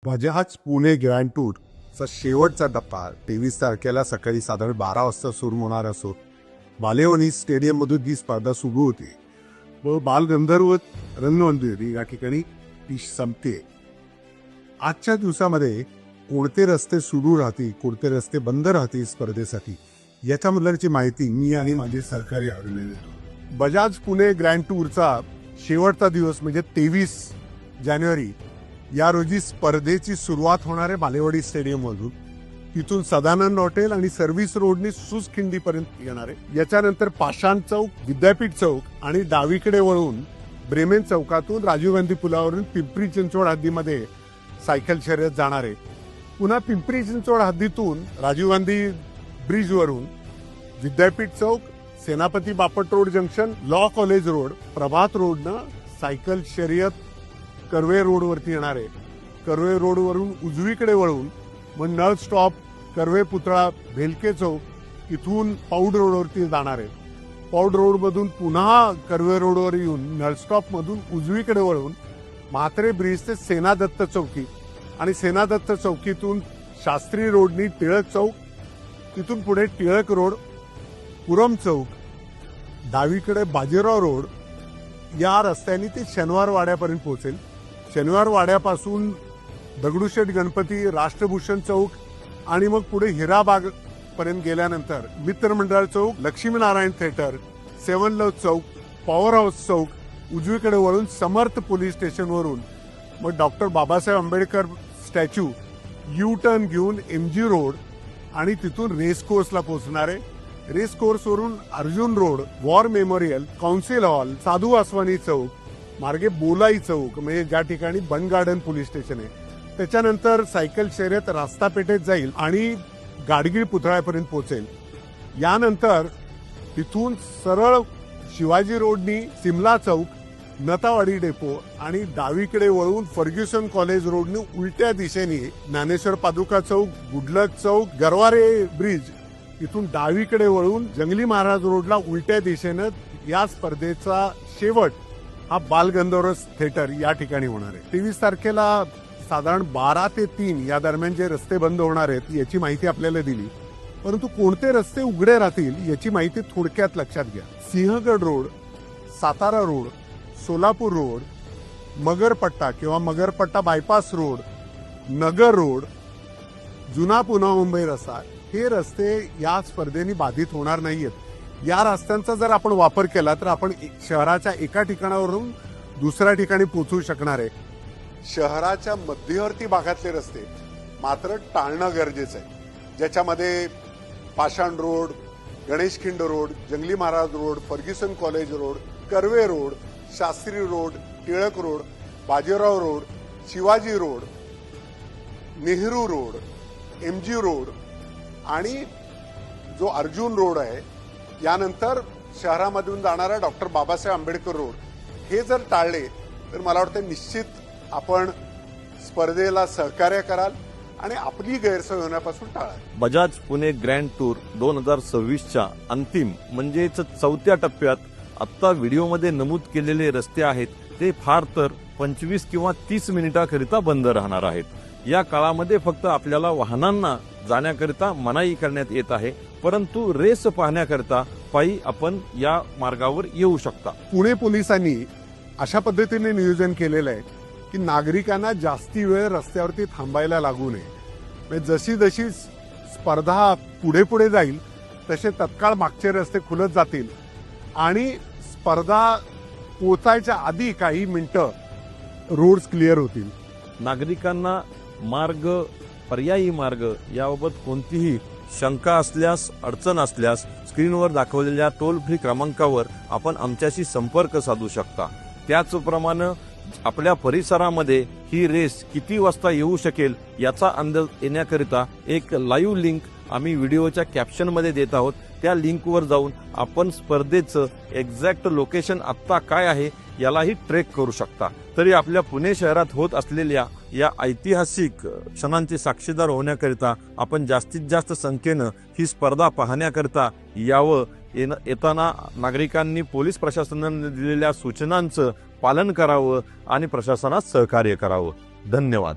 Bajaj Pune grand टूरचा शेवटचा टप्पा 23 तारखेला सकाळी साधारण 12 वाजता सुरू होणार असून बालेवाडी स्टेडियममधून ही स्पर्धा सुरू होती व बालगंधर्व रंगमंदिर या ठिकाणी ती संपते. आजच्या दिवसामध्ये कोणते रस्ते सुरू राहतील, कोणते रस्ते बंद राहतील स्पर्धेसाठी, याच्याबद्दलची माहिती मी आणि माझे सहकारी आवडले देतो. बजाज पुणे ग्रँड टूरचा शेवटचा दिवस म्हणजे 23 जानेवारी या रोजी स्पर्धेची सुरुवात होणार आहे बालेवाडी स्टेडियममधून. तिथून सदानंद हॉटेल आणि सर्व्हिस रोडनी सुसखिंडीपर्यंत येणार आहे. याच्यानंतर पाषाण चौक, विद्यापीठ चौक आणि डावीकडे वळून ब्रेमेन चौकातून राजीव गांधी पुलावरून पिंपरी चिंचवड हद्दीमध्ये सायकल शर्यत जाणार आहे. पुन्हा पिंपरी चिंचवड हद्दीतून राजीव गांधी ब्रिजवरून विद्यापीठ चौक, Senapati Bapat road junction, law college road, Prabhat रोडनं सायकल शर्यत कर्वे रोडवरती येणार आहे. कर्वे रोडवरून उजवीकडे वळून मग नळ स्टॉप, कर्वे पुतळा, भेलके चौक इथून पौड रोडवरती जाणार आहे. पौड रोडमधून पुन्हा कर्वे रोडवर येऊन नळ स्टॉपमधून उजवीकडे वळून म्हात्रे ब्रिज ते सेना दत्त चौकी आणि सेना दत्त चौकीतून शास्त्री रोडनी टिळक चौक, तिथून पुढे टिळक रोड, पुरम चौक, डावीकडे बाजीराव रोड या रस्त्याने ते शनिवार वाड्यापर्यंत पोहोचेल. शनिवार वाड्यापासून दगडूशेठ गणपती, राष्ट्रभूषण चौक आणि मग पुढे हिराबाग पर्यंत गेल्यानंतर मित्रमंडळ चौक, लक्ष्मीनारायण थिएटर, सेवन लव चौक, पॉवर हाऊस चौक, उजवीकडे वळून समर्थ पोलीस स्टेशनवरून मग doctor Babasaheb Ambedkar statue U turn घेऊन MG रोड आणि तिथून रेस कोर्सला पोहोचणार आहे. रेस कोर्सवरून Arjun road, war memorial, council hall, Sadhu Vaswani चौक मार्गे बोलाई चौक म्हणजे ज्या ठिकाणी बन गार्डन पोलीस स्टेशन आहे, त्याच्यानंतर सायकल शर्यत रास्ता पेठेत जाईल आणि गाडगीळ पुतळ्यापर्यंत पोहोचेल. यानंतर तिथून सरळ शिवाजी रोडनी सिमला चौक, नतावाडी डेपो आणि डावीकडे वळून फर्ग्युसन कॉलेज रोडने उलट्या दिशेने ज्ञानेश्वर पादुका चौक, गुडलक चौक, गरवारे ब्रिज इथून डावीकडे वळून जंगली महाराज रोडला उलट्या दिशेनं या स्पर्धेचा शेवट हा बालगंधर्व थिएटर या ठिकाणी होणार आहे. 23 तारखेला साधारण 12 ते 3 या दरम्यान जे रस्ते बंद होणार आहेत याची माहिती आपल्याला दिली, परंतु कोणते रस्ते उघडे राहतील याची माहिती थोडक्यात लक्षात घ्या. Sinhagad road, Satara road, Solapur road, Magarpatta किंवा मगरपट्टा बायपास रोड, नगर रोड, जुना पुणे मुंबई रस्ता हे रस्ते या स्पर्धेने बाधित होणार नाहीयेत. या रस्त्यांचा जर आपण वापर केला तर आपण शहराच्या एका ठिकाणावरून दुसऱ्या ठिकाणी पोहोचू शकणार आहे. शहराच्या मध्यवर्ती भागातले रस्ते मात्र टाळणं गरजेचं आहे, ज्याच्यामध्ये पाषाण road, Ganeshkhind road, Jangli Maharaj road, Fergusson college road, Karve road, Shastri road, Tilak road, Bajirao road, Shivaji road, Nehru road, MG road आणि जो अर्जुन रोड आहे, यानंतर शहरामधून जाणारा डॉक्टर बाबासाहेब आंबेडकर रोड हे जर टाळले तर मला वाटतं निश्चित आपण स्पर्धेला सहकार्य कराल आणि आपली गैरसोय होण्यापासून टाळाल. बजाज पुणे ग्रँड टूर 2026च्या अंतिम म्हणजेच 4थ्या टप्प्यात आत्ता व्हिडिओमध्ये नमूद केलेले रस्ते आहेत ते फार तर 25 किंवा 30 मिनिटाकरिता बंद राहणार आहेत. या काळामध्ये फक्त आपल्याला वाहनांना जाण्याकरिता मनाई करण्यात येत आहे, परंतु रेस पाहण्याकरिता पायी आपण या मार्गावर येऊ शकता. पुणे पोलिसांनी अशा पद्धतीने नियोजन केलेलं आहे की नागरिकांना जास्ती वेळ रस्त्यावरती थांबायला लागू नये. म्हणजे जशी जशी स्पर्धा पुढे पुढे जाईल तसे तत्काळ मागचे रस्ते खुलत जातील आणि स्पर्धा पोचायच्या आधी काही मिनिटं रोड्स क्लिअर होतील. नागरिकांना मार्ग, पर्यायी मार्ग याबाबत कोणतीही शंका असल्यास, अडचण असल्यास स्क्रीनवर दाखवलेल्या टोल फ्री क्रमांकावर आपण आमच्याशी संपर्क साधू शकता. त्याचप्रमाणे आपल्या परिसरामध्ये ही रेस किती वाजता येऊ शकेल याचा अंदाज येण्याकरिता एक लाईव्ह लिंक आम्ही व्हिडिओच्या कॅप्शनमध्ये देत आहोत. त्या लिंकवर जाऊन आपण स्पर्धेचं एक्झॅक्ट लोकेशन आत्ता काय आहे यालाही ट्रेक करू शकता. तरी आपल्या पुणे शहरात होत असलेल्या या ऐतिहासिक क्षणांचे साक्षीदार होण्याकरिता आपण जास्तीत जास्त संख्येनं ही स्पर्धा पाहण्याकरिता यावं. येताना नागरिकांनी पोलीस प्रशासनाने दिलेल्या सूचनांचं पालन करावं आणि प्रशासनात सहकार्य करावं. धन्यवाद.